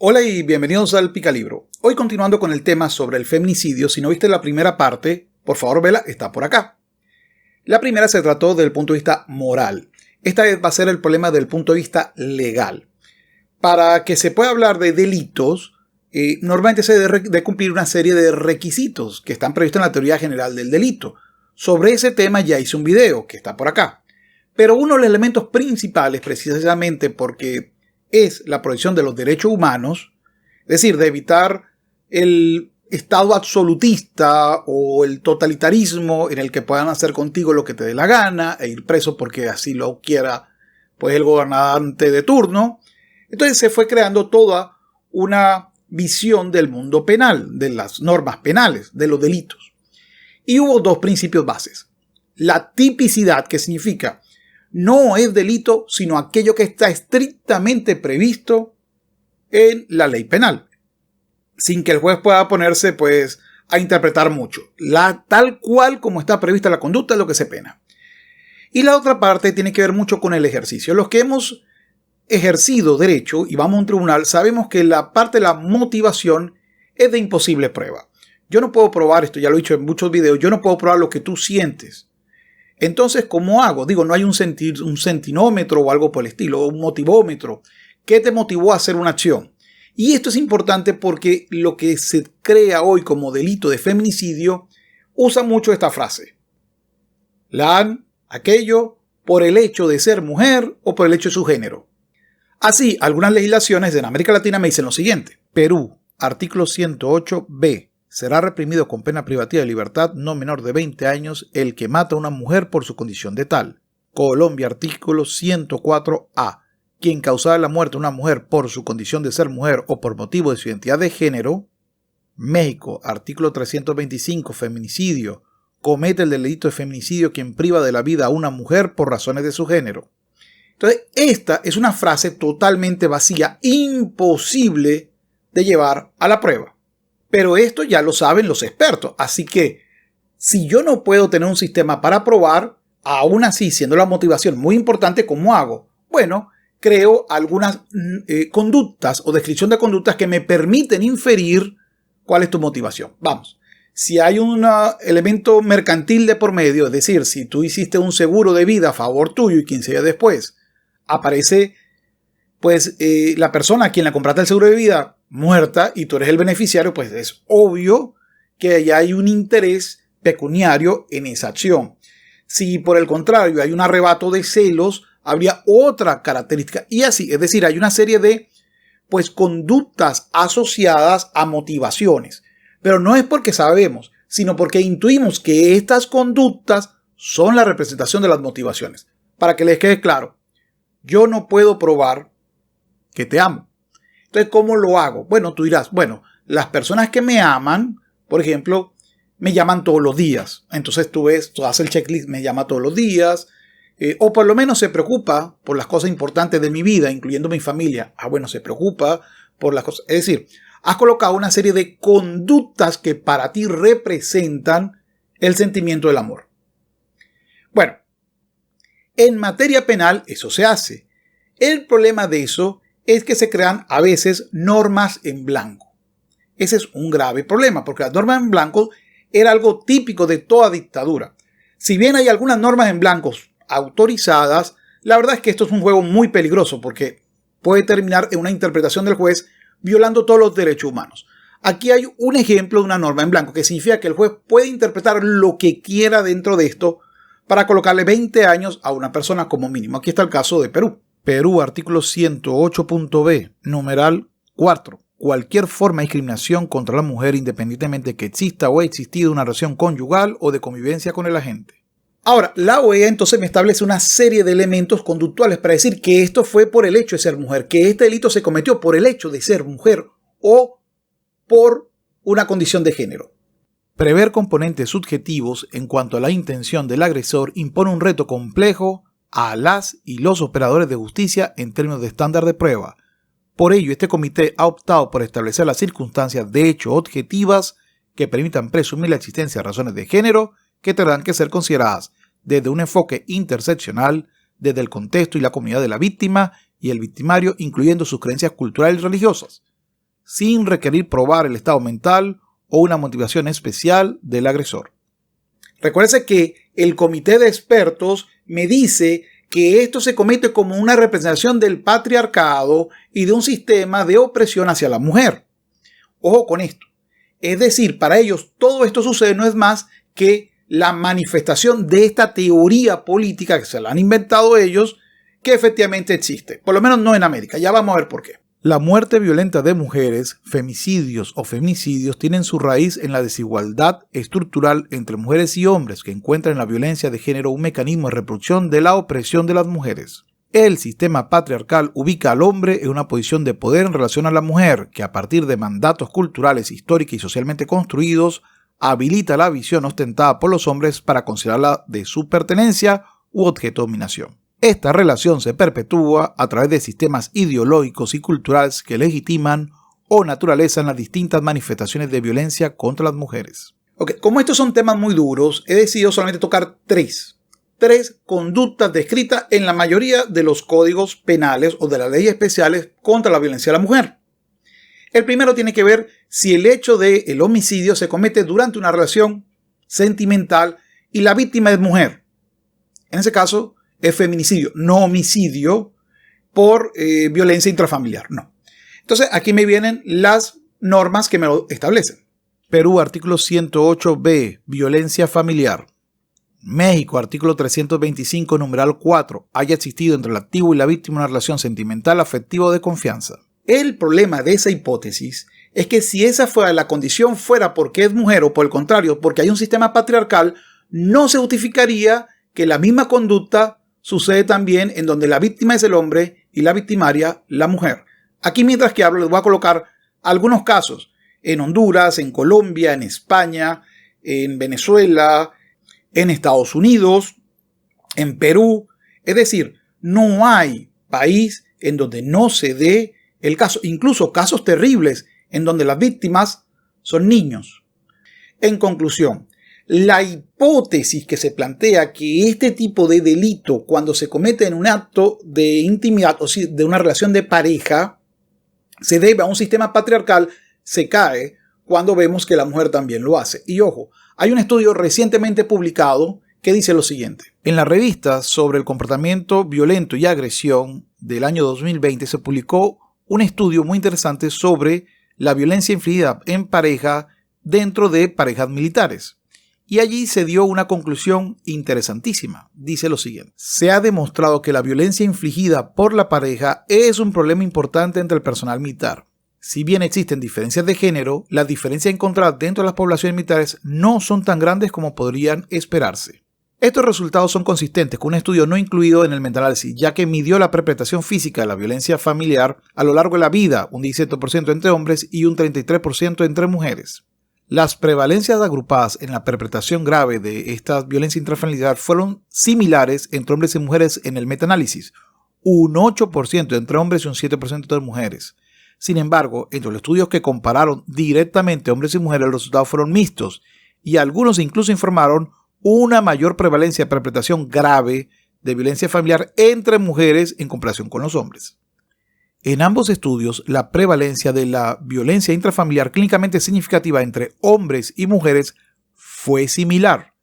Hola y bienvenidos al Picalibro. Hoy continuando con el tema sobre el feminicidio. Si no viste la primera parte, por favor vela, está por acá. La primera se trató del punto de vista moral. Esta va a ser el problema del punto de vista legal. Para que se pueda hablar de delitos, normalmente se debe de cumplir una serie de requisitos que están previstos en la teoría general del delito. Sobre ese tema ya hice un video que está por acá. Pero uno de los elementos principales, precisamente porque es la protección de los derechos humanos, es decir, de evitar el estado absolutista o el totalitarismo en el que puedan hacer contigo lo que te dé la gana e ir preso porque así lo quiera pues el gobernante de turno. Entonces se fue creando toda una visión del mundo penal, de las normas penales, de los delitos. Y hubo dos principios bases. La tipicidad, que significa no es delito, sino aquello que está estrictamente previsto en la ley penal, sin que el juez pueda ponerse pues a interpretar mucho. Tal cual como está prevista la conducta es lo que se pena. Y la otra parte tiene que ver mucho con el ejercicio. Los que hemos ejercido derecho y vamos a un tribunal sabemos que la parte de la motivación es de imposible prueba. Yo no puedo probar esto, ya lo he dicho en muchos videos, yo no puedo probar lo que tú sientes. Entonces, ¿cómo hago? Digo, no hay un centinómetro o algo por el estilo, o un motivómetro. ¿Qué te motivó a hacer una acción? Y esto es importante porque lo que se crea hoy como delito de feminicidio usa mucho esta frase. La han, aquello, por el hecho de ser mujer o por el hecho de su género. Así, algunas legislaciones en América Latina me dicen lo siguiente. Perú, artículo 108b. Será reprimido con pena privativa de libertad no menor de 20 años el que mata a una mujer por su condición de tal. Colombia, artículo 104a. Quien causara la muerte a una mujer por su condición de ser mujer o por motivo de su identidad de género. México, artículo 325, feminicidio. Comete el delito de feminicidio quien priva de la vida a una mujer por razones de su género. Entonces, esta es una frase totalmente vacía, imposible de llevar a la prueba. Pero esto ya lo saben los expertos. Así que si yo no puedo tener un sistema para probar, aún así siendo la motivación muy importante, ¿cómo hago? Bueno, creo algunas conductas o descripción de conductas que me permiten inferir cuál es tu motivación. Vamos, si hay un elemento mercantil de por medio, es decir, si tú hiciste un seguro de vida a favor tuyo y 15 días después aparece pues la persona a quien le compraste el seguro de vida muerta y tú eres el beneficiario, pues es obvio que ya hay un interés pecuniario en esa acción. Si por el contrario hay un arrebato de celos, habría otra característica y así, es decir, hay una serie de pues conductas asociadas a motivaciones, pero no es porque sabemos, sino porque intuimos que estas conductas son la representación de las motivaciones. Para que les quede claro, yo no puedo probar que te amo. Entonces, ¿cómo lo hago? Bueno, tú dirás, bueno, las personas que me aman, por ejemplo, me llaman todos los días. Entonces tú haces el checklist, me llama todos los días, o por lo menos se preocupa por las cosas importantes de mi vida, incluyendo mi familia. Bueno, se preocupa por las cosas. Es decir, has colocado una serie de conductas que para ti representan el sentimiento del amor. Bueno, en materia penal eso se hace. El problema de eso es que se crean a veces normas en blanco. Ese es un grave problema, porque las normas en blanco era algo típico de toda dictadura. Si bien hay algunas normas en blanco autorizadas, la verdad es que esto es un juego muy peligroso porque puede terminar en una interpretación del juez violando todos los derechos humanos. Aquí hay un ejemplo de una norma en blanco que significa que el juez puede interpretar lo que quiera dentro de esto para colocarle 20 años a una persona como mínimo. Aquí está el caso de Perú. Perú, artículo 108.b, numeral 4. Cualquier forma de discriminación contra la mujer independientemente que exista o haya existido una relación conyugal o de convivencia con el agente. Ahora, la OEA entonces me establece una serie de elementos conductuales para decir que esto fue por el hecho de ser mujer, que este delito se cometió por el hecho de ser mujer o por una condición de género. Prever componentes subjetivos en cuanto a la intención del agresor impone un reto complejo a las y los operadores de justicia en términos de estándar de prueba. Por ello, este comité ha optado por establecer las circunstancias de hecho objetivas que permitan presumir la existencia de razones de género que tendrán que ser consideradas desde un enfoque interseccional, desde el contexto y la comunidad de la víctima y el victimario, incluyendo sus creencias culturales y religiosas. sin requerir probar el estado mental o una motivación especial del agresor. Recuérdese que el comité de expertos me dice que esto se comete como una representación del patriarcado y de un sistema de opresión hacia la mujer. Ojo con esto. Es decir, para ellos todo esto sucede no es más que la manifestación de esta teoría política que se la han inventado ellos, que efectivamente existe. Por lo menos no en América. Ya vamos a ver por qué. La muerte violenta de mujeres, femicidios o feminicidios, tienen su raíz en la desigualdad estructural entre mujeres y hombres que encuentran en la violencia de género un mecanismo de reproducción de la opresión de las mujeres. El sistema patriarcal ubica al hombre en una posición de poder en relación a la mujer, que a partir de mandatos culturales, históricos y socialmente construidos, habilita la visión ostentada por los hombres para considerarla de su pertenencia u objeto de dominación. Esta relación se perpetúa a través de sistemas ideológicos y culturales que legitiman o naturalizan las distintas manifestaciones de violencia contra las mujeres. Como estos son temas muy duros, he decidido solamente tocar tres conductas descritas en la mayoría de los códigos penales o de las leyes especiales contra la violencia a la mujer. El primero tiene que ver si el hecho del homicidio se comete durante una relación sentimental y la víctima es mujer. En ese caso, es feminicidio, no homicidio por violencia intrafamiliar, no. Entonces, aquí me vienen las normas que me lo establecen. Perú, artículo 108b, violencia familiar. México, artículo 325, numeral 4, haya existido entre el activo y la víctima una relación sentimental, afectiva o de confianza. El problema de esa hipótesis es que si esa fuera la condición fuera porque es mujer o por el contrario, porque hay un sistema patriarcal, no se justificaría que la misma conducta sucede también en donde la víctima es el hombre y la victimaria la mujer. Aquí mientras que hablo les voy a colocar algunos casos en Honduras, en Colombia, en España, en Venezuela, en Estados Unidos, en Perú. Es decir, no hay país en donde no se dé el caso, incluso casos terribles en donde las víctimas son niños. En conclusión, la hipótesis que se plantea que este tipo de delito, cuando se comete en un acto de intimidad o de una relación de pareja, se debe a un sistema patriarcal, se cae cuando vemos que la mujer también lo hace. Y ojo, hay un estudio recientemente publicado que dice lo siguiente. En la revista sobre el comportamiento violento y agresión del año 2020 se publicó un estudio muy interesante sobre la violencia infligida en pareja dentro de parejas militares. Y allí se dio una conclusión interesantísima. Dice lo siguiente. Se ha demostrado que la violencia infligida por la pareja es un problema importante entre el personal militar. Si bien existen diferencias de género, las diferencias encontradas dentro de las poblaciones militares no son tan grandes como podrían esperarse. Estos resultados son consistentes con un estudio no incluido en el metanálisis, ya que midió la perpetración física de la violencia familiar a lo largo de la vida, un 17% entre hombres y un 33% entre mujeres. Las prevalencias agrupadas en la perpetración grave de esta violencia intrafamiliar fueron similares entre hombres y mujeres en el metaanálisis, un 8% entre hombres y un 7% entre mujeres. Sin embargo, entre los estudios que compararon directamente hombres y mujeres, los resultados fueron mixtos y algunos incluso informaron una mayor prevalencia de perpetración grave de violencia familiar entre mujeres en comparación con los hombres. En ambos estudios, la prevalencia de la violencia intrafamiliar clínicamente significativa entre hombres y mujeres fue similar,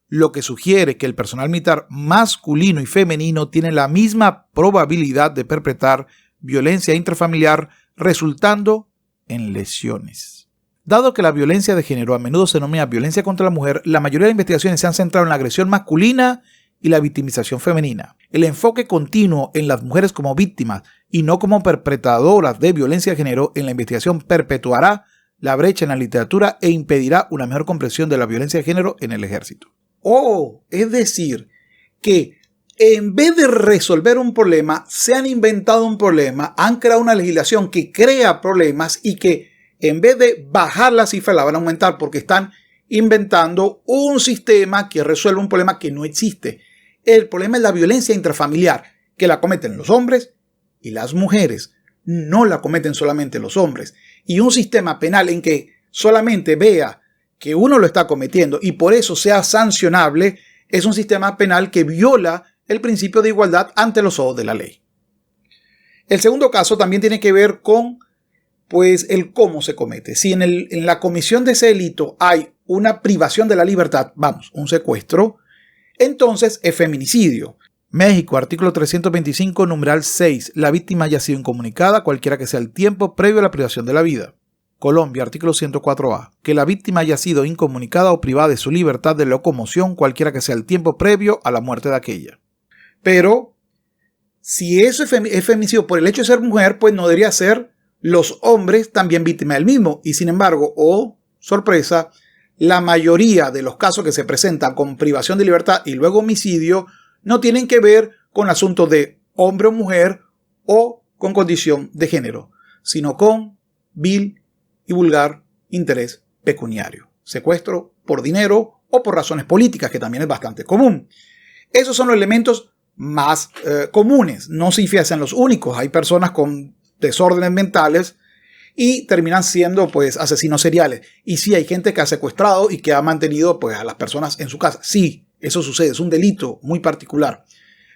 lo que sugiere que el personal militar masculino y femenino tiene la misma probabilidad de perpetrar violencia intrafamiliar, resultando en lesiones. Dado que la violencia de género a menudo se denomina violencia contra la mujer, la mayoría de investigaciones se han centrado en la agresión masculina y la victimización femenina. El enfoque continuo en las mujeres como víctimas y no como perpetradoras de violencia de género en la investigación perpetuará la brecha en la literatura e impedirá una mejor comprensión de la violencia de género en el ejército. Es decir, que en vez de resolver un problema, se han inventado un problema, han creado una legislación que crea problemas y que en vez de bajar la cifra la van a aumentar porque están inventando un sistema que resuelve un problema que no existe. El problema es la violencia intrafamiliar, que la cometen los hombres y las mujeres. No la cometen solamente los hombres. Y un sistema penal en que solamente vea que uno lo está cometiendo y por eso sea sancionable, es un sistema penal que viola el principio de igualdad ante los ojos de la ley. El segundo caso también tiene que ver con pues el cómo se comete. Si en la comisión de ese delito hay una privación de la libertad, vamos, un secuestro, entonces es feminicidio. México, artículo 325, numeral 6. La víctima haya sido incomunicada, cualquiera que sea el tiempo previo a la privación de la vida. Colombia, artículo 104A. Que la víctima haya sido incomunicada o privada de su libertad de locomoción, cualquiera que sea el tiempo previo a la muerte de aquella. Pero, si eso es feminicidio por el hecho de ser mujer, pues no debería ser los hombres también víctimas del mismo. Y sin embargo, sorpresa, la mayoría de los casos que se presentan con privación de libertad y luego homicidio no tienen que ver con asuntos de hombre o mujer o con condición de género, sino con vil y vulgar interés pecuniario. Secuestro por dinero o por razones políticas, que también es bastante común. Esos son los elementos más comunes. No significa que sean los únicos. Hay personas con desórdenes mentales y terminan siendo pues asesinos seriales. Y sí, hay gente que ha secuestrado y que ha mantenido pues a las personas en su casa. Sí, eso sucede, es un delito muy particular.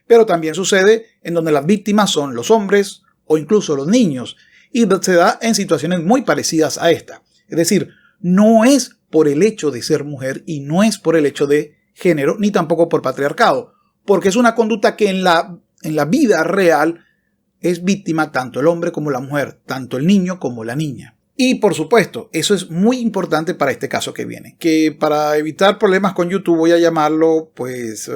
Pero también sucede en donde las víctimas son los hombres o incluso los niños. Y se da en situaciones muy parecidas a esta. Es decir, no es por el hecho de ser mujer y no es por el hecho de género, ni tampoco por patriarcado. Porque es una conducta que en la vida real es víctima tanto el hombre como la mujer, tanto el niño como la niña. Y por supuesto, eso es muy importante para este caso que viene, que para evitar problemas con YouTube voy a llamarlo pues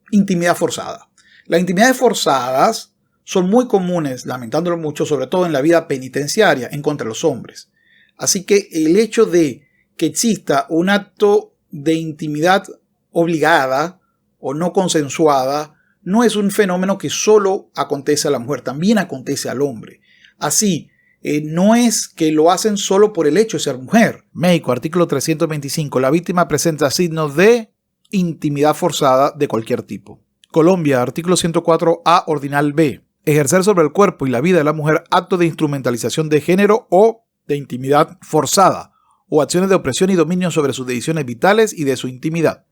intimidad forzada. Las intimidades forzadas son muy comunes, lamentándolo mucho, sobre todo en la vida penitenciaria en contra de los hombres. Así que el hecho de que exista un acto de intimidad obligada o no consensuada no es un fenómeno que solo acontece a la mujer, también acontece al hombre. Así, no es que lo hacen solo por el hecho de ser mujer. México, artículo 325. La víctima presenta signos de intimidad forzada de cualquier tipo. Colombia, artículo 104A, ordinal B. Ejercer sobre el cuerpo y la vida de la mujer actos de instrumentalización de género o de intimidad forzada, o acciones de opresión y dominio sobre sus decisiones vitales y de su intimidad.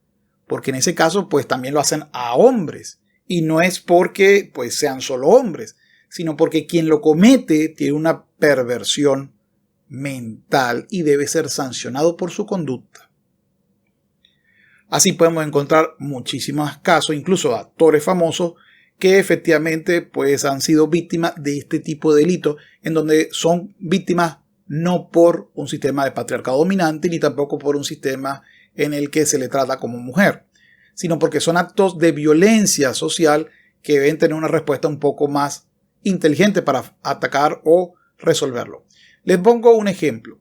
Porque en ese caso, pues también lo hacen a hombres. Y no es porque pues sean solo hombres, sino porque quien lo comete tiene una perversión mental y debe ser sancionado por su conducta. Así podemos encontrar muchísimos casos, incluso actores famosos, que efectivamente pues, han sido víctimas de este tipo de delitos, en donde son víctimas no por un sistema de patriarcado dominante, ni tampoco por un sistema en el que se le trata como mujer, sino porque son actos de violencia social que deben tener una respuesta un poco más inteligente para atacar o resolverlo. Les pongo un ejemplo.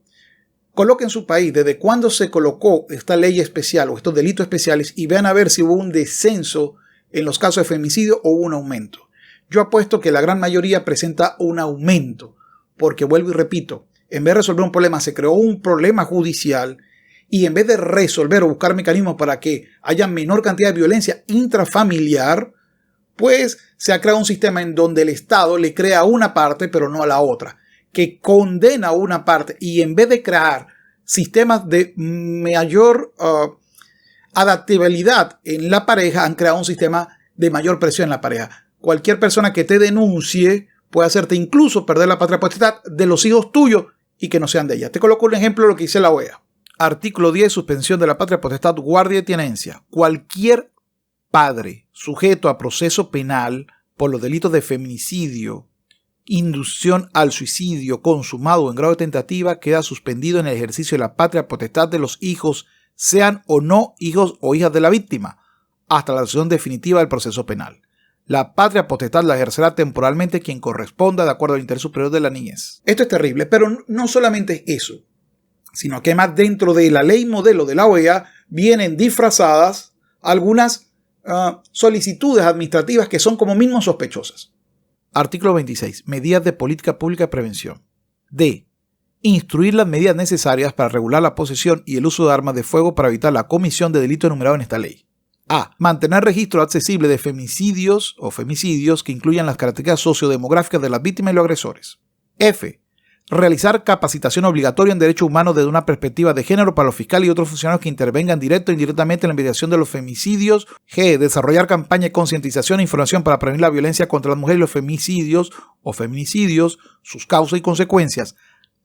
Coloquen su país desde cuándo se colocó esta ley especial o estos delitos especiales y vean a ver si hubo un descenso en los casos de femicidio o un aumento. Yo apuesto que la gran mayoría presenta un aumento, porque vuelvo y repito, en vez de resolver un problema se creó un problema judicial y en vez de resolver o buscar mecanismos para que haya menor cantidad de violencia intrafamiliar, pues se ha creado un sistema en donde el Estado le crea a una parte pero no a la otra, que condena a una parte y en vez de crear sistemas de mayor adaptabilidad en la pareja, han creado un sistema de mayor presión en la pareja. Cualquier persona que te denuncie puede hacerte incluso perder la patria potestad de los hijos tuyos y que no sean de ella. Te coloco un ejemplo de lo que dice la OEA. Artículo 10. Suspensión de la patria potestad, guardia y tenencia. Cualquier padre sujeto a proceso penal por los delitos de feminicidio, inducción al suicidio consumado o en grado de tentativa queda suspendido en el ejercicio de la patria potestad de los hijos, sean o no hijos o hijas de la víctima, hasta la resolución definitiva del proceso penal. La patria potestad la ejercerá temporalmente quien corresponda de acuerdo al interés superior de la niñez. Esto es terrible, pero no solamente eso, sino que además dentro de la ley modelo de la OEA vienen disfrazadas algunas solicitudes administrativas que son como mínimo sospechosas. Artículo 26. Medidas de política pública de prevención. D. Instruir las medidas necesarias para regular la posesión y el uso de armas de fuego para evitar la comisión de delitos enumerados en esta ley. A. Mantener registro accesible de femicidios o femicidios que incluyan las características sociodemográficas de las víctimas y los agresores. F. Realizar capacitación obligatoria en derechos humanos desde una perspectiva de género para los fiscales y otros funcionarios que intervengan directo o indirectamente en la investigación de los femicidios. G. Desarrollar campaña de concientización e información para prevenir la violencia contra las mujeres y los femicidios o feminicidios, sus causas y consecuencias,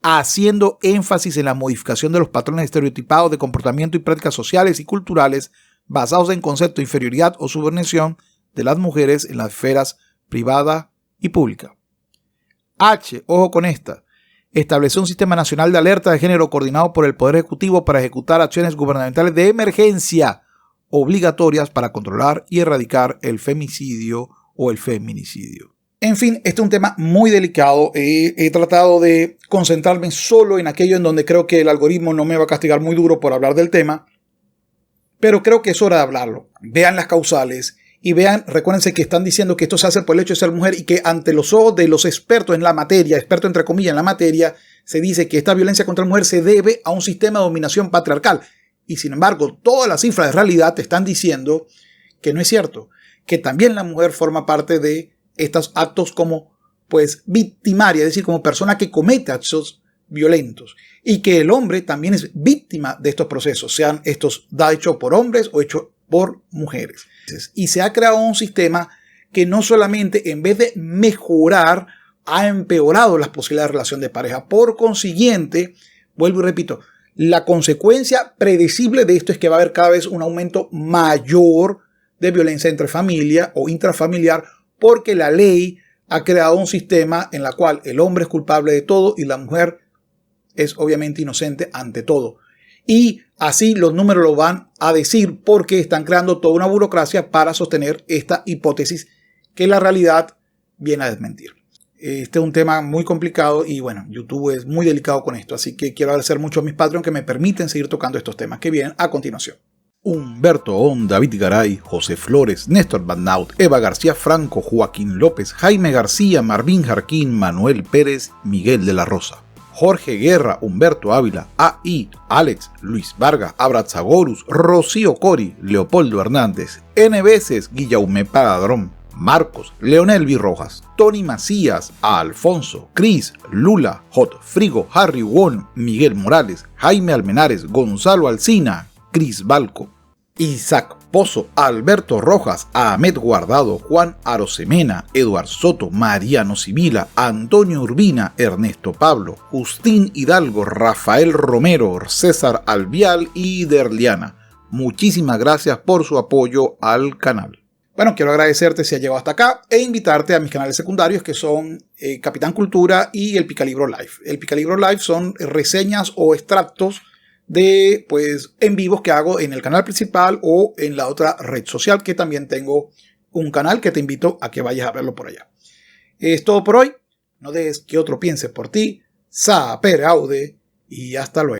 haciendo énfasis en la modificación de los patrones estereotipados de comportamiento y prácticas sociales y culturales basados en concepto de inferioridad o subordinación de las mujeres en las esferas privada y pública. H, ojo con esta, estableció un sistema nacional de alerta de género coordinado por el Poder Ejecutivo para ejecutar acciones gubernamentales de emergencia obligatorias para controlar y erradicar el femicidio o el feminicidio. En fin, este es un tema muy delicado. He tratado de concentrarme solo en aquello en donde creo que el algoritmo no me va a castigar muy duro por hablar del tema, pero creo que es hora de hablarlo. Vean las causales y vean, recuérdense que están diciendo que esto se hace por el hecho de ser mujer y que ante los ojos de los expertos en la materia, expertos entre comillas en la materia, se dice que esta violencia contra la mujer se debe a un sistema de dominación patriarcal. Y sin embargo, todas las cifras de realidad te están diciendo que no es cierto, que también la mujer forma parte de estos actos como victimaria, es decir, como persona que comete actos violentos, y que el hombre también es víctima de estos procesos, sean estos hechos por hombres o hechos por mujeres. Y se ha creado un sistema que no solamente en vez de mejorar ha empeorado las posibilidades de relación de pareja. Por consiguiente, vuelvo y repito, la consecuencia predecible de esto es que va a haber cada vez un aumento mayor de violencia entre familia o intrafamiliar, porque la ley ha creado un sistema en el cual el hombre es culpable de todo y la mujer es obviamente inocente ante todo. Y así los números lo van a decir porque están creando toda una burocracia para sostener esta hipótesis que la realidad viene a desmentir. Este es un tema muy complicado y bueno, YouTube es muy delicado con esto, así que quiero agradecer mucho a mis Patreon que me permiten seguir tocando estos temas que vienen a continuación. Humberto On, David Garay, José Flores, Néstor Badnaut, Eva García Franco, Joaquín López, Jaime García, Marvín Jarquín, Manuel Pérez, Miguel de la Rosa, Jorge Guerra, Humberto Ávila, A.I., Alex, Luis Vargas, Abrazagorus, Rocío Cori, Leopoldo Hernández, N. Veces, Guillaume Padrón, Marcos, Leonel V. Rojas, Tony Macías, A. Alfonso, Cris, Lula, Hot Frigo, Harry Won, Miguel Morales, Jaime Almenares, Gonzalo Alsina, Cris Balco, Isaac Pozo, Alberto Rojas, Ahmed Guardado, Juan Arosemena, Eduard Soto, Mariano Sibila, Antonio Urbina, Ernesto Pablo, Justín Hidalgo, Rafael Romero, César Albial y Derliana. Muchísimas gracias por su apoyo al canal. Bueno, quiero agradecerte si has llegado hasta acá e invitarte a mis canales secundarios que son Capitán Cultura y el Picalibro Live. El Picalibro Live son reseñas o extractos de en vivos que hago en el canal principal o en la otra red social, que también tengo un canal que te invito a que vayas a verlo por allá. Es todo por hoy. No dejes que otro piense por ti. Sapere aude y hasta luego.